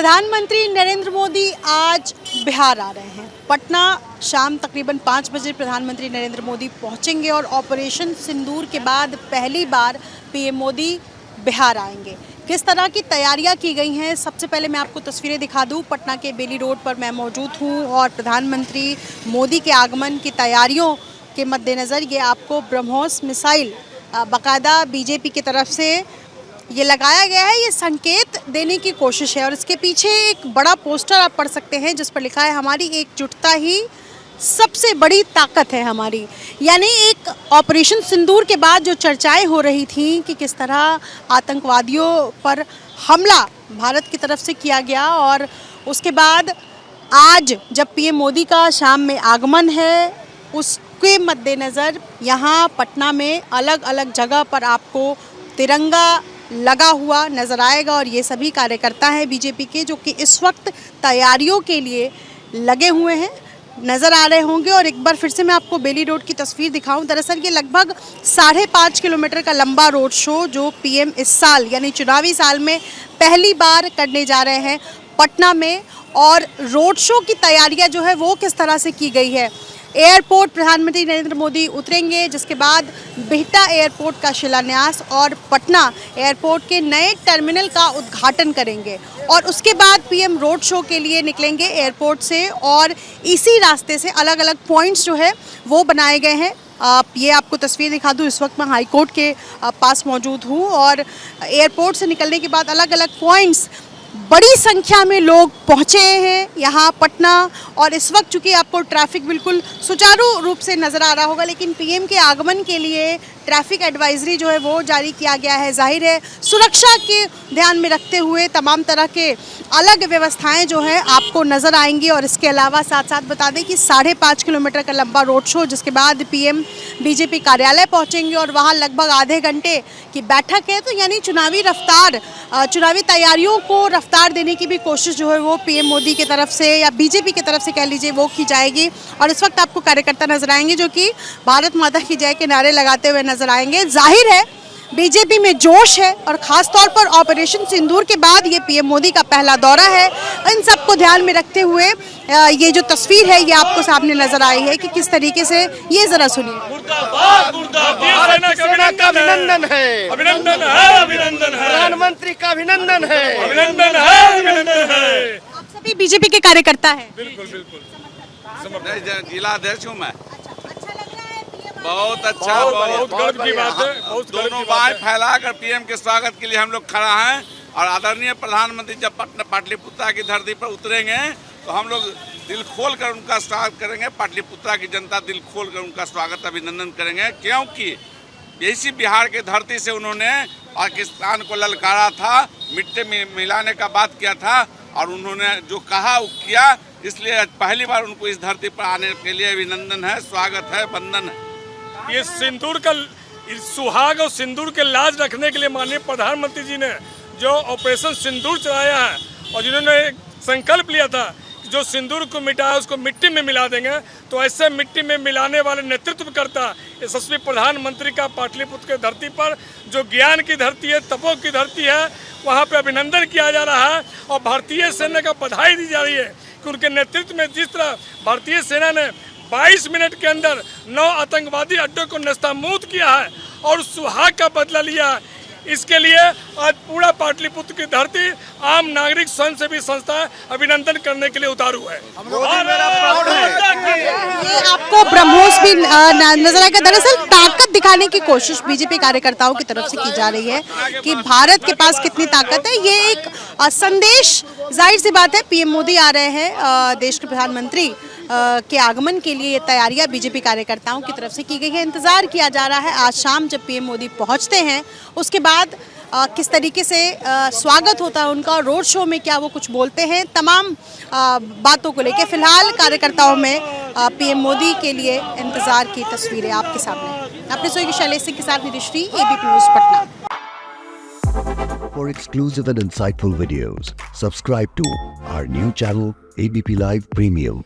प्रधानमंत्री नरेंद्र मोदी आज बिहार आ रहे हैं। पटना शाम तकरीबन 5 बजे प्रधानमंत्री नरेंद्र मोदी पहुंचेंगे और ऑपरेशन सिंदूर के बाद पहली बार पीएम मोदी बिहार आएंगे। किस तरह की तैयारियां की गई हैं, सबसे पहले मैं आपको तस्वीरें दिखा दूं। पटना के बेली रोड पर मैं मौजूद हूं और प्रधानमंत्री मोदी के आगमन की तैयारियों के मद्देनज़र ये आपको ब्रह्मोस मिसाइल बाकायदा बीजेपी की तरफ से ये लगाया गया है। ये संकेत देने की कोशिश है और इसके पीछे एक बड़ा पोस्टर आप पढ़ सकते हैं जिस पर लिखा है हमारी एकजुटता ही सबसे बड़ी ताकत है हमारी। यानी एक ऑपरेशन सिंदूर के बाद जो चर्चाएं हो रही थी कि किस तरह आतंकवादियों पर हमला भारत की तरफ से किया गया और उसके बाद आज जब पीएम मोदी का शाम में आगमन है उसके मद्देनज़र यहाँ पटना में अलग अलग जगह पर आपको तिरंगा लगा हुआ नज़र आएगा और ये सभी कार्यकर्ता हैं बीजेपी के जो कि इस वक्त तैयारियों के लिए लगे हुए हैं नज़र आ रहे होंगे। और एक बार फिर से मैं आपको बेली रोड की तस्वीर दिखाऊं। दरअसल ये लगभग 5.5 किलोमीटर का लंबा रोड शो जो पीएम इस साल यानी चुनावी साल में पहली बार करने जा रहे हैं पटना में। और रोड शो की तैयारियां जो है वो किस तरह से की गई है। एयरपोर्ट प्रधानमंत्री नरेंद्र मोदी उतरेंगे जिसके बाद बिहटा एयरपोर्ट का शिलान्यास और पटना एयरपोर्ट के नए टर्मिनल का उद्घाटन करेंगे और उसके बाद पीएम रोड शो के लिए निकलेंगे एयरपोर्ट से और इसी रास्ते से अलग अलग पॉइंट्स जो है वो बनाए गए हैं। ये आपको तस्वीर दिखा दूँ, इस वक्त मैं हाई कोर्ट के पास मौजूद हूँ और एयरपोर्ट से निकलने के बाद अलग अलग पॉइंट्स बड़ी संख्या में लोग पहुंचे हैं यहाँ पटना। और इस वक्त चूँकि आपको ट्रैफिक बिल्कुल सुचारू रूप से नज़र आ रहा होगा लेकिन पीएम के आगमन के लिए ट्रैफिक एडवाइजरी जो है वो जारी किया गया है। जाहिर है सुरक्षा के ध्यान में रखते हुए तमाम तरह के अलग व्यवस्थाएं जो है आपको नज़र आएंगी। और इसके अलावा साथ साथ बता दें कि 5.5 किलोमीटर का लंबा रोड शो जिसके बाद पीएम बीजेपी कार्यालय पहुंचेंगे और वहां लगभग आधे घंटे की बैठक है। तो यानी चुनावी तैयारियों को रफ्तार देने की भी कोशिश जो है वो पीएम मोदी की तरफ से या बीजेपी की तरफ से कह लीजिए वो की जाएगी। और इस वक्त आपको कार्यकर्ता नजर आएंगे जो कि भारत माता की जय के नारे लगाते हुए नजर आएंगे। जाहिर है बीजेपी में जोश है और खास तौर पर ऑपरेशन सिंदूर के बाद ये पीएम मोदी का पहला दौरा है। इन सबको ध्यान में रखते हुए ये जो तस्वीर है ये आपको सामने नजर आई है कि किस तरीके से ये जरा सुनिए। अभिनंदन है, अभिनंदन है, अभिनंदन है, प्रधानमंत्री का अभिनंदन है, अभिनंदन है, अभिनंदन है। आप सभी बीजेपी के कार्यकर्ता हैं? बिल्कुल बिल्कुल। जिला अध्यक्ष हूँ मैं। बहुत अच्छा, बहुत गर्व की बात है। दोनों बाएं फैलाकर पीएम के स्वागत के लिए हम लोग खड़ा हैं और आदरणीय प्रधानमंत्री जब पाटलिपुत्रा की धरती पर उतरेंगे तो हम लोग दिल खोल कर उनका स्वागत करेंगे। पाटलिपुत्रा की जनता दिल खोल कर उनका स्वागत अभिनंदन करेंगे क्योंकि इसी बिहार के धरती से उन्होंने पाकिस्तान को ललकारा था, मिट्टी में मिलाने का बात किया था और उन्होंने जो कहा वो किया। इसलिए पहली बार उनको इस धरती पर आने के लिए अभिनंदन है, स्वागत है, वंदन है। ये सिंदूर का सुहाग और सिंदूर के लाज रखने के लिए माननीय प्रधानमंत्री जी ने जो ऑपरेशन सिंदूर चलाया है और जिन्होंने एक संकल्प लिया था कि जो सिंदूर को मिटाया उसको मिट्टी में मिला देंगे, तो ऐसे मिट्टी में मिलाने वाले नेतृत्व करता यशस्वी प्रधानमंत्री का पाटलिपुत्र की धरती पर जो ज्ञान की धरती है, तपों की धरती है, वहाँ पे अभिनंदन किया जा रहा है और भारतीय सेना का बधाई दी जा रही है कि उनके नेतृत्व में जिस तरह भारतीय सेना ने 22 मिनट के अंदर 9 आतंकवादी अड्डों को नस्तामूद किया है और सुहाग का बदला लिया है। इसके लिए आज पूरा पाटलिपुत्र की धरती आम नागरिक स्वयंसेवी संस्था अभिनंदन करने के लिए उतारू है। ये आपको ब्रह्मोस भी नजर आएगा। दरअसल ताकत दिखाने की कोशिश बीजेपी कार्यकर्ताओं की तरफ से की जा रही है कि भारत के पास कितनी ताकत है। ये एक संदेश, जाहिर सी बात है पीएम मोदी आ रहे हैं, देश के प्रधानमंत्री के आगमन के लिए ये तैयारियां बीजेपी कार्यकर्ताओं की तरफ से की गई है। इंतज़ार किया जा रहा है आज शाम जब पीएम मोदी पहुंचते हैं उसके बाद किस तरीके से स्वागत होता है उनका, रोड शो में क्या वो कुछ बोलते हैं, तमाम बातों को लेकर फिलहाल कार्यकर्ताओं में पीएम मोदी के लिए इंतज़ार की तस्वीरें आपके सामने। अपने सोई शैलेश सिंह के साथ Nidhishri, ABP news Patna. For exclusive and insightful videos, subscribe to our new channel ABP Live Premium.